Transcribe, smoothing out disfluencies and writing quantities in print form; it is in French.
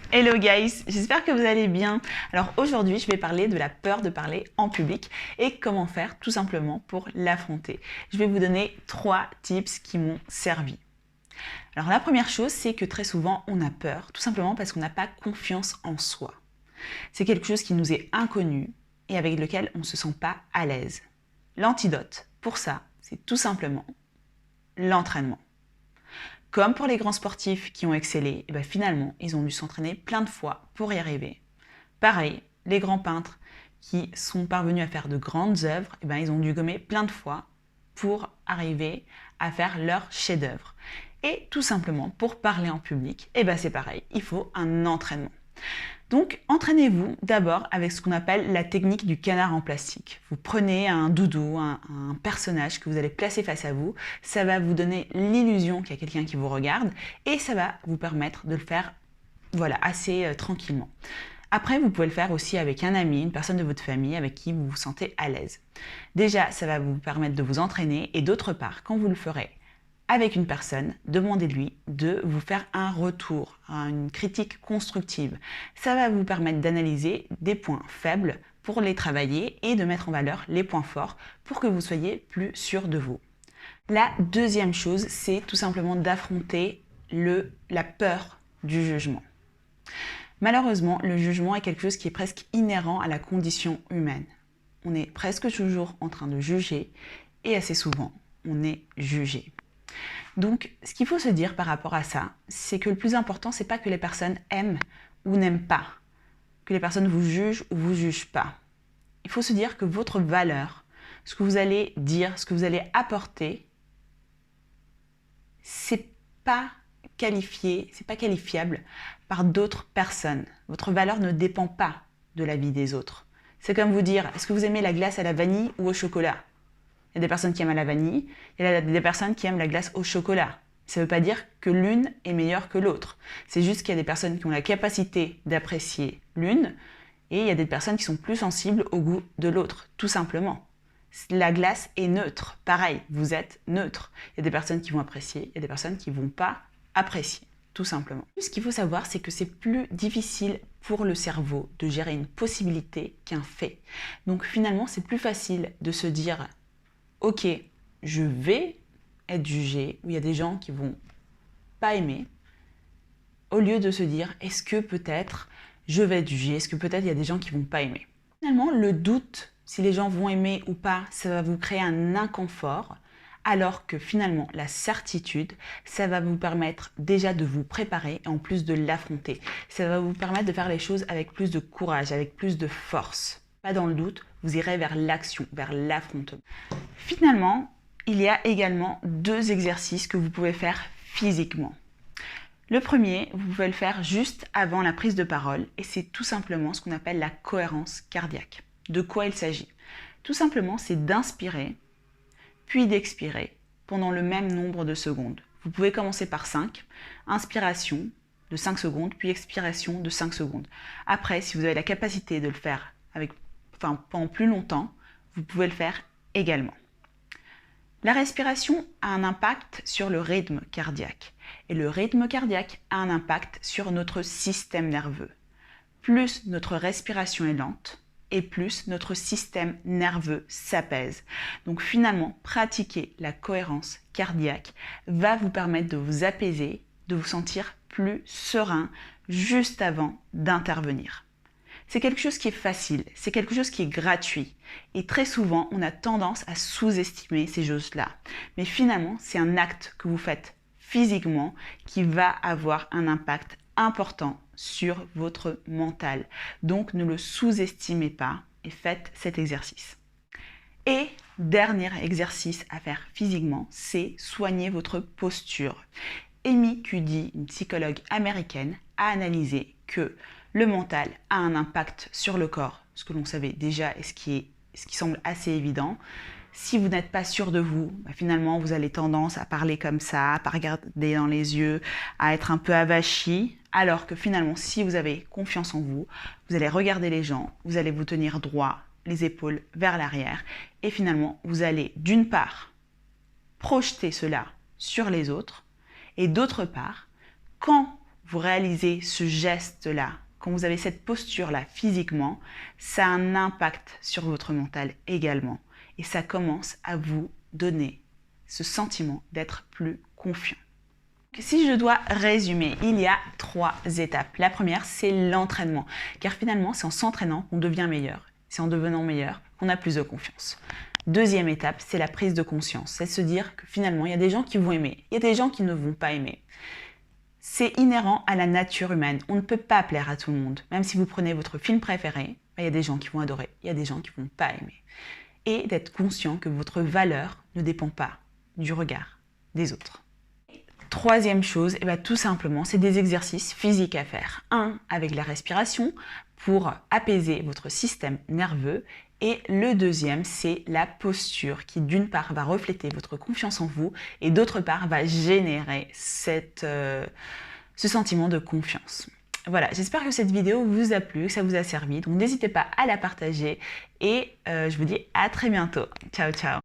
Hello guys, j'espère que vous allez bien. Alors aujourd'hui, je vais parler de la peur de parler en public et comment faire tout simplement pour l'affronter. Je vais vous donner 3 tips qui m'ont servi. Alors la première chose, c'est que très souvent, on a peur, tout simplement parce qu'on n'a pas confiance en soi. C'est quelque chose qui nous est inconnu et avec lequel on ne se sent pas à l'aise. L'antidote pour ça, c'est tout simplement l'entraînement. Comme pour les grands sportifs qui ont excellé, et finalement, ils ont dû s'entraîner plein de fois pour y arriver. Pareil, les grands peintres qui sont parvenus à faire de grandes œuvres, ils ont dû gommer plein de fois pour arriver à faire leur chef-d'œuvre. Et tout simplement, pour parler en public, c'est pareil, il faut un entraînement. Donc, entraînez-vous d'abord avec ce qu'on appelle la technique du canard en plastique. Vous prenez un doudou, un personnage que vous allez placer face à vous. Ça va vous donner l'illusion qu'il y a quelqu'un qui vous regarde et ça va vous permettre de le faire assez tranquillement. Après, vous pouvez le faire aussi avec un ami, une personne de votre famille avec qui vous vous sentez à l'aise. Déjà, ça va vous permettre de vous entraîner et d'autre part, quand vous le ferez avec une personne, demandez-lui de vous faire un retour, une critique constructive. Ça va vous permettre d'analyser des points faibles pour les travailler et de mettre en valeur les points forts pour que vous soyez plus sûr de vous. La deuxième chose, c'est tout simplement d'affronter la peur du jugement. Malheureusement, le jugement est quelque chose qui est presque inhérent à la condition humaine. On est presque toujours en train de juger et assez souvent, on est jugé. Donc, ce qu'il faut se dire par rapport à ça, c'est que le plus important, c'est pas que les personnes aiment ou n'aiment pas, que les personnes vous jugent ou vous jugent pas. Il faut se dire que votre valeur, ce que vous allez dire, ce que vous allez apporter, c'est pas qualifiable par d'autres personnes. Votre valeur ne dépend pas de la vie des autres. C'est comme vous dire, est-ce que vous aimez la glace à la vanille ou au chocolat ? Il y a des personnes qui aiment la vanille, il y a des personnes qui aiment la glace au chocolat. Ça ne veut pas dire que l'une est meilleure que l'autre. C'est juste qu'il y a des personnes qui ont la capacité d'apprécier l'une et il y a des personnes qui sont plus sensibles au goût de l'autre, tout simplement. La glace est neutre. Pareil, vous êtes neutre. Il y a des personnes qui vont apprécier, il y a des personnes qui ne vont pas apprécier, tout simplement. Ce qu'il faut savoir, c'est que c'est plus difficile pour le cerveau de gérer une possibilité qu'un fait. Donc finalement, c'est plus facile de se dire ok, je vais être jugé, ou il y a des gens qui vont pas aimer, au lieu de se dire, est-ce que peut-être je vais être jugé, est-ce que peut-être il y a des gens qui vont pas aimer. Finalement, le doute, si les gens vont aimer ou pas, ça va vous créer un inconfort, alors que finalement, la certitude, ça va vous permettre déjà de vous préparer et en plus de l'affronter. Ça va vous permettre de faire les choses avec plus de courage, avec plus de force. Pas dans le doute, vous irez vers l'action, vers l'affrontement. Finalement, il y a également 2 exercices que vous pouvez faire physiquement. Le premier, vous pouvez le faire juste avant la prise de parole et c'est tout simplement ce qu'on appelle la cohérence cardiaque. De quoi il s'agit? Tout simplement, c'est d'inspirer, puis d'expirer pendant le même nombre de secondes. Vous pouvez commencer par 5, inspiration de 5 secondes, puis expiration de 5 secondes. Après, si vous avez la capacité de le faire pendant plus longtemps, vous pouvez le faire également. La respiration a un impact sur le rythme cardiaque et le rythme cardiaque a un impact sur notre système nerveux. Plus notre respiration est lente et plus notre système nerveux s'apaise. Donc finalement, pratiquer la cohérence cardiaque va vous permettre de vous apaiser, de vous sentir plus serein juste avant d'intervenir. C'est quelque chose qui est facile, c'est quelque chose qui est gratuit. Et très souvent, on a tendance à sous-estimer ces choses-là. Mais finalement, c'est un acte que vous faites physiquement qui va avoir un impact important sur votre mental. Donc, ne le sous-estimez pas et faites cet exercice. Et dernier exercice à faire physiquement, c'est soigner votre posture. Amy Cuddy, une psychologue américaine, a analysé que le mental a un impact sur le corps, ce que l'on savait déjà et ce qui semble assez évident. Si vous n'êtes pas sûr de vous, finalement, vous avez tendance à parler comme ça, à pas regarder dans les yeux, à être un peu avachi, alors que finalement, si vous avez confiance en vous, vous allez regarder les gens, vous allez vous tenir droit, les épaules vers l'arrière, et finalement, vous allez d'une part projeter cela sur les autres, et d'autre part, quand vous réalisez ce geste-là, quand vous avez cette posture-là physiquement, ça a un impact sur votre mental également. Et ça commence à vous donner ce sentiment d'être plus confiant. Si je dois résumer, il y a 3 étapes. La première, c'est l'entraînement. Car finalement, c'est en s'entraînant qu'on devient meilleur. C'est en devenant meilleur qu'on a plus de confiance. Deuxième étape, c'est la prise de conscience. C'est se dire que finalement, il y a des gens qui vont aimer, il y a des gens qui ne vont pas aimer. C'est inhérent à la nature humaine. On ne peut pas plaire à tout le monde. Même si vous prenez votre film préféré, il y a des gens qui vont adorer, il y a des gens qui ne vont pas aimer. Et d'être conscient que votre valeur ne dépend pas du regard des autres. Troisième chose, tout simplement, c'est des exercices physiques à faire. Un, avec la respiration pour apaiser votre système nerveux. Et le deuxième, c'est la posture qui, d'une part, va refléter votre confiance en vous et d'autre part, va générer ce sentiment de confiance. Voilà, j'espère que cette vidéo vous a plu, que ça vous a servi. Donc n'hésitez pas à la partager et je vous dis à très bientôt. Ciao, ciao.